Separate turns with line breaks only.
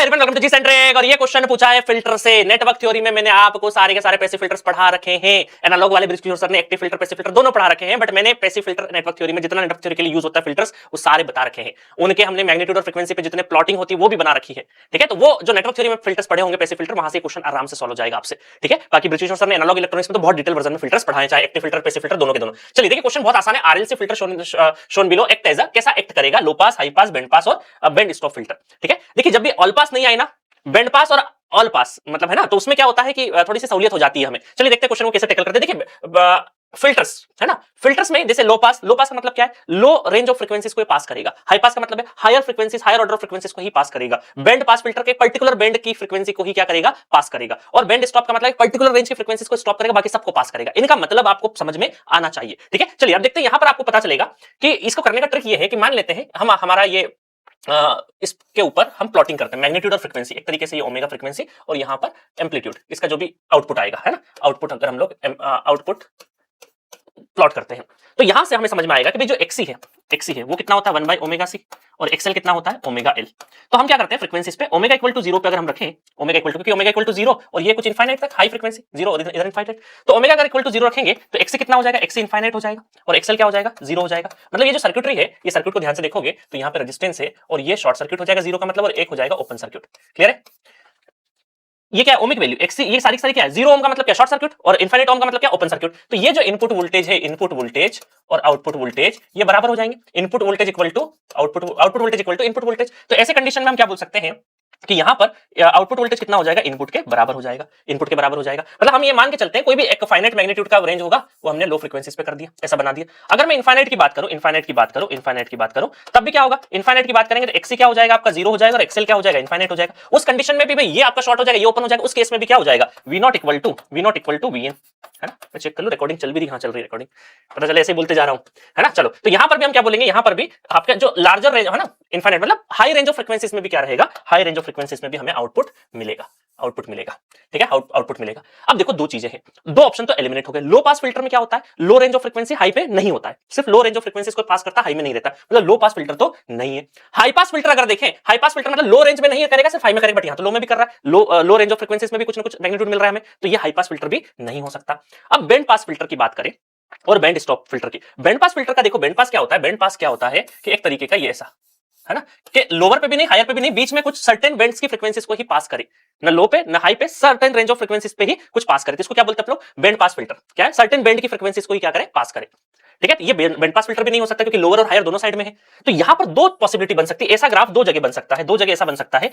Welcome to ji centric. और ये question पूछा है फिल्टर से। नेटवर्क थ्योरी में मैंने आपको सारे के सारे पैसिव फिल्टर्स पढ़ा रखे हैं। एनालॉग वाले ब्रिज सर ने एक्टिव फिल्टर पैसिव फिल्टर दोनों पढ़ा रखे हैं, बट मैंने पैसिव फिल्टर नेटवर्क थ्योरी में जितना नेटवर्क थ्योरी के लिए यूज होता है फिल्टर्स वो सारे बता रखे हैं। उनके हमने मैग्नीट्यूड और फ्रीक्वेंसी पे जितने प्लॉटिंग होती है वो भी बना रखी है। ठीक है, तो वो जो नेटवर्क थ्योरी में फिल्टर्स पढ़े होंगे पैसिव फिल्टर, वहां से क्वेश्चन आराम से सॉल्व हो जाएगा आपसे। ठीक है, बाकी ब्रिज सर ने एनालॉग इलेक्ट्रॉनिक्स में तो बहुत डिटेल वर्जन में फिल्टर्स पढ़ाए, चाहे एक्टिव फिल्टर पैसिव फिल्टर दोनों के दोनों। चलिए देखिए, क्वेश्चन बहुत आसान है। RLC filter shown below act as a, कैसा एक्ट करेगा? लो पास, हाई पास, बैंड पास और बैंड स्टॉप फिल्टर। ठीक है, देखिए जब भी ऑल पास नहीं आए ना, बैंड पास और ऑल पास मतलब है ना, तो उसमें क्या होता है कि थोड़ी सी सहूलियत हो जाती है हमें। चलिए देखते हैं क्वेश्चन को कैसे टैकल करते हैं। देखिए फिल्टर्स है ना, फिल्टर्स में जैसे लो पास का मतलब क्या है? लो रेंज ऑफ फ्रीक्वेंसीज को ही पास करेगा। हाई पास का मतलब है higher frequencies, higher order of frequencies को ही पास करेगा। बैंड पास फिल्टर के पर्टिकुलर बैंड की फ्रीक्वेंसी को ही क्या करेगा? पास करेगा। और बैंड स्टॉप का मतलब पर्टिकुलर रेंज की फ्रीक्वेंसीज को स्टॉप करेगा, बाकी सबको पास करेगा। इनका मतलब आपको समझ में आना चाहिए। ठीक है, चलिए अब देखते हैं, यहां पर आपको पता चलेगा कि इसको करने का ट्रिक ये है कि मान लेते हैं हम हमारा ये इसके ऊपर हम प्लॉटिंग करते हैं मैग्नीट्यूड और फ्रीक्वेंसी, एक तरीके से ये ओमेगा फ्रीक्वेंसी और यहां पर एम्पलीट्यूड, इसका जो भी आउटपुट आएगा है ना, आउटपुट अगर हम लोग आउटपुट प्लॉट करते हैं तो यहां से हमें समझ में आएगा कि भाई जो एक्सी है वो कितना होता है 1 बाय ओमेगा सी, और एक्सएल कितना होता है ओमेगा एल। तो हम क्या करते हैं फ्रीक्वेंसीज पे ओमेगा इक्वल टू 0 पे अगर हम रखें, ओमेगा इक्वल टू, क्योंकि ओमेगा इक्वल टू 0 और ये कुछ इनफाइनाइट तक हाई फ्रीक्वेंसी 0 और इधर इनफाइनाइट, तो ओमेगा अगर इक्वल टू 0 रखेंगे तो एक्सी कितना हो जाएगा? एक्सी इनफाइनाइट हो जाएगा और एक्सएल क्या हो जाएगा? 0 हो जाएगा। मतलब ये जो सर्किटरी है, ये सर्किट को ध्यान से देखोगे तो यहाँ पे रेजिस्टेंस है और ये शॉर्ट सर्किट हो जाएगा 0 का मतलब, और एक हो जाएगा ओपन सर्किट। क्लियर है? ये क्या है? ओमिक वैल्यू एक्सी, ये सारी क्या है? 0 ओम का मतलब क्या? शॉर्ट सर्किट, और इनफिनिट ओम का मतलब क्या? Open circuit. तो ये जो इनपुट वोल्टेज है, इनपुट वोल्टेज और आउटपुट वोल्टेज ये बराबर हो जाएंगे। Input voltage equal to output voltage equal to input voltage. तो ऐसे कंडीशन में हम क्या बोल सकते हैं कि यहां पर आउटपुट वोल्टेज कितना हो जाएगा? इनपुट के बराबर हो जाएगा। इनपुट के बराबर हो जाएगा मतलब हम ये मान के चलते हैं कोई भी एक फाइनाइट मैग्नीट्यूड का रेंज होगा वो हमने लो फ्रीक्वेंसीज पे कर दिया, ऐसा बना दिया। अगर मैं इनफाइनाइट की बात करूं तब भी क्या होगा? इनफाइनाइट की बात करेंगे तो एक्सी क्या हो जाएगा? आपका 0 हो जाएगा और एक्सएल क्या हो जाएगा? इनफाइनाइट हो जाएगा। उस कंडीशन में भी भाई ये आपका शॉर्ट हो जाएगा, ये ओपन हो जाएगा। उस केस में भी क्या हो जाएगा? V not equal to V N, है ना। मैं चेक कर लूं रिकॉर्डिंग चल भी रही, हाँ चल रही है रिकॉर्डिंग, पता चले ऐसे बोलते जा रहा हूं, है ना। चलो तो यहां पर भी हम क्या बोलेंगे? यहां पर भी आपका जो लार्जर रेंज है ना, इनफाइनाइट मतलब हाई रेंज ऑफ फ्रीक्वेंसीज में भी क्या रहेगा? हाई रेंज ऑफ फ्रीक्वेंसीज में भी हमें आउटपुट मिलेगा। ठीक है, आउटपुट मिलेगा। अब देखो दो चीजें हैं, दो ऑप्शन तो एलिमिनेट हो गए। लो पास फिल्टर में क्या होता है? लो रेंज ऑफ फ्रीक्वेंसी हाई पे नहीं होता है, सिर्फ लो रेंज ऑफ फ्रीक्वेंसीज को पास करता है, हाई में नहीं रहता, मतलब लो पास फिल्टर तो नहीं है। हाई पास फिल्टर अगर देखें, हाई पास फिल्टर मतलब लो रेंज में नहीं करेगा, सिर्फ हाई में करेगा, बट यहां तो लो में भी कर रहा है, लो रेंज ऑफ फ्रीक्वेंसीज में भी कुछ ना कुछ मैग्नीट्यूड मिल रहा है हमें, तो ये हाई पास फिल्टर भी नहीं हो सकता। अब बैंड पास फिल्टर की बात करें और बैंड स्टॉप फिल्टर की। बैंड पास फिल्टर का देखो, बैंड पास क्या होता है? बैंड पास क्या होता है कि एक तरीके का ये ऐसा है ना, कि लोअर पे भी नहीं हायर पे भी नहीं, बीच में कुछ सर्टेन बैंड्स की फ्रीक्वेंसीज को ही पास करे, ना लो पे ना हाई पे, सर्टेन रेंज ऑफ फ्रीक्वेंसीज पे ही कुछ पास करे। तो इसको क्या बोलते हैं हम लोग? Band pass filter. क्या है? सर्टेन बैंड की फ्रीक्वेंसीज को ही क्या करे? पास करे। ठीक है, ये बैंड पास फिल्टर भी नहीं हो सकता क्योंकि लोअर और हायर दोनों साइड में है। तो यहां पर दो पॉसिबिलिटी बन सकती है, ऐसा ग्राफ दो जगह बन सकता है, दो जगह ऐसा बन सकता है